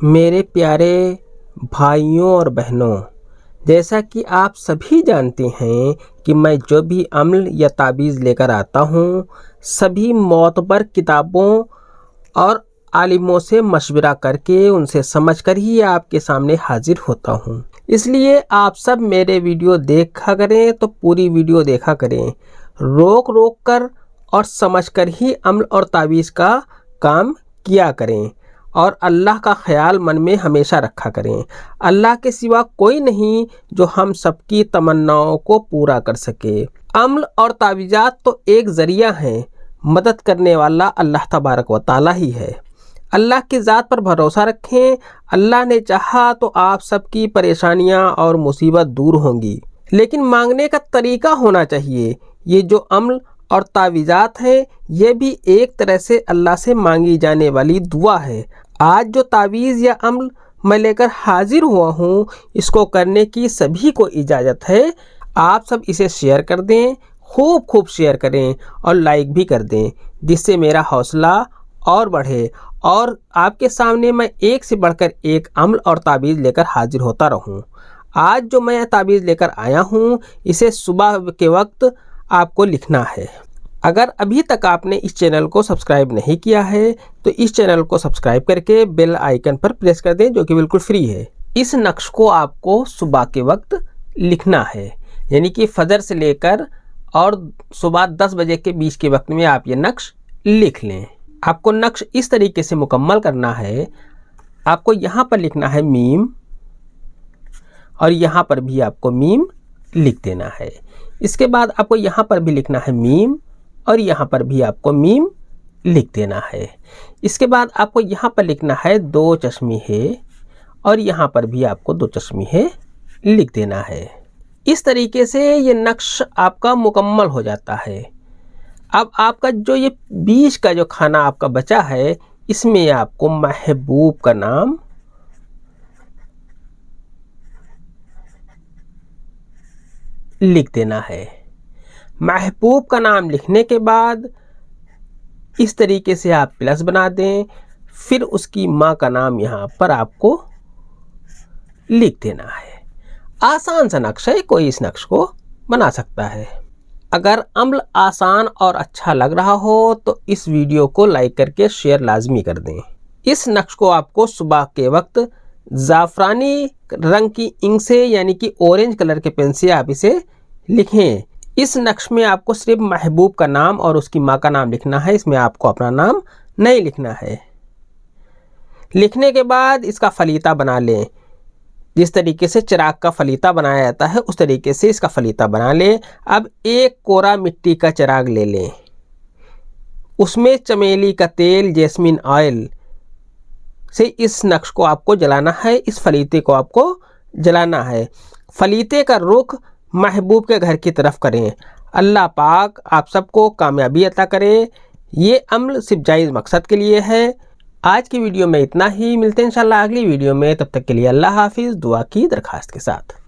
मेरे प्यारे भाइयों और बहनों, जैसा कि आप सभी जानते हैं कि मैं जो भी अम्ल या ताबीज़ लेकर आता हूँ, सभी मोतबर किताबों और आलिमों से मशवरा करके उनसे समझकर ही आपके सामने हाजिर होता हूँ। इसलिए आप सब मेरे वीडियो देखा करें तो पूरी वीडियो देखा करें, रोक रोक कर और समझकर ही अम्ल और ताबीज़ का काम किया करें और अल्लाह का ख्याल मन में हमेशा रखा करें। अल्लाह के सिवा कोई नहीं जो हम सबकी तमन्नाओं को पूरा कर सके। अम्ल और तावीज़ात तो एक ज़रिया हैं, मदद करने वाला अल्लाह तबारक व ताला ही है। अल्लाह की ज़ात पर भरोसा रखें, अल्लाह ने चाहा तो आप सबकी परेशानियां और मुसीबत दूर होंगी, लेकिन मांगने का तरीका होना चाहिए। ये जो अम्ल और तावीज़ात हैं, ये भी एक तरह से अल्लाह से मांगी जाने वाली दुआ है। आज जो तावीज़ या अम्ल मैं लेकर हाजिर हुआ हूँ, इसको करने की सभी को इजाज़त है। आप सब इसे शेयर कर दें, खूब खूब शेयर करें और लाइक भी कर दें, जिससे मेरा हौसला और बढ़े और आपके सामने मैं एक से बढ़कर एक अम्ल और ताबीज़ लेकर हाजिर होता रहूं। आज जो मैं ताबीज़ लेकर आया हूं, इसे सुबह के वक्त आपको लिखना है। अगर अभी तक आपने इस चैनल को सब्सक्राइब नहीं किया है तो इस चैनल को सब्सक्राइब करके बेल आइकन पर प्रेस कर दें, जो कि बिल्कुल फ्री है। इस नक्श को आपको सुबह के वक्त लिखना है, यानी कि फजर से लेकर और सुबह 10 बजे के बीच के वक्त में आप ये नक्श लिख लें। आपको नक्श इस तरीके से मुकम्मल करना है। आपको यहाँ पर लिखना है मीम और यहाँ पर भी आपको मीम लिख देना है। इसके बाद आपको यहाँ पर भी लिखना है मीम और यहाँ पर भी आपको मीम लिख देना है। इसके बाद आपको यहाँ पर लिखना है 2 चश्मी है और यहाँ पर भी आपको 2 चश्मी है लिख देना है। इस तरीके से ये नक्श आपका मुकम्मल हो जाता है। अब आपका जो ये बीच का जो खाना आपका बचा है, इसमें आपको महबूब का नाम लिख देना है। महबूब का नाम लिखने के बाद इस तरीके से आप प्लस बना दें, फिर उसकी माँ का नाम यहाँ पर आपको लिख देना है। आसान सा नक्शा है, कोई इस नक्श को बना सकता है। अगर अम्ल आसान और अच्छा लग रहा हो तो इस वीडियो को लाइक करके शेयर लाजमी कर दें। इस नक्श को आपको सुबह के वक्त ज़ाफ़रानी रंग की इंक से, यानी कि ऑरेंज कलर के पेन से आप इसे लिखें। इस नक्श में आपको सिर्फ महबूब का नाम और उसकी माँ का नाम लिखना है, इसमें आपको अपना नाम नहीं लिखना है। लिखने के बाद इसका फलीता बना लें। जिस तरीके से चिराग का फलीता बनाया जाता है, उस तरीके से इसका फलीता बना लें। अब एक कोरा मिट्टी का चिराग ले लें, उसमें चमेली का तेल, जैस्मिन ऑयल से इस नक्श को आपको जलाना है, इस फलीते को आपको जलाना है। फलीते का रुख महबूब के घर की तरफ करें। अल्लाह पाक आप सबको कामयाबी अता करे। ये अम्ल सिर्फ जायज़ मकसद के लिए है। आज की वीडियो में इतना ही, मिलते हैं इंशाल्लाह अगली वीडियो में। तब तक के लिए अल्लाह हाफिज़, दुआ की दरखास्त के साथ।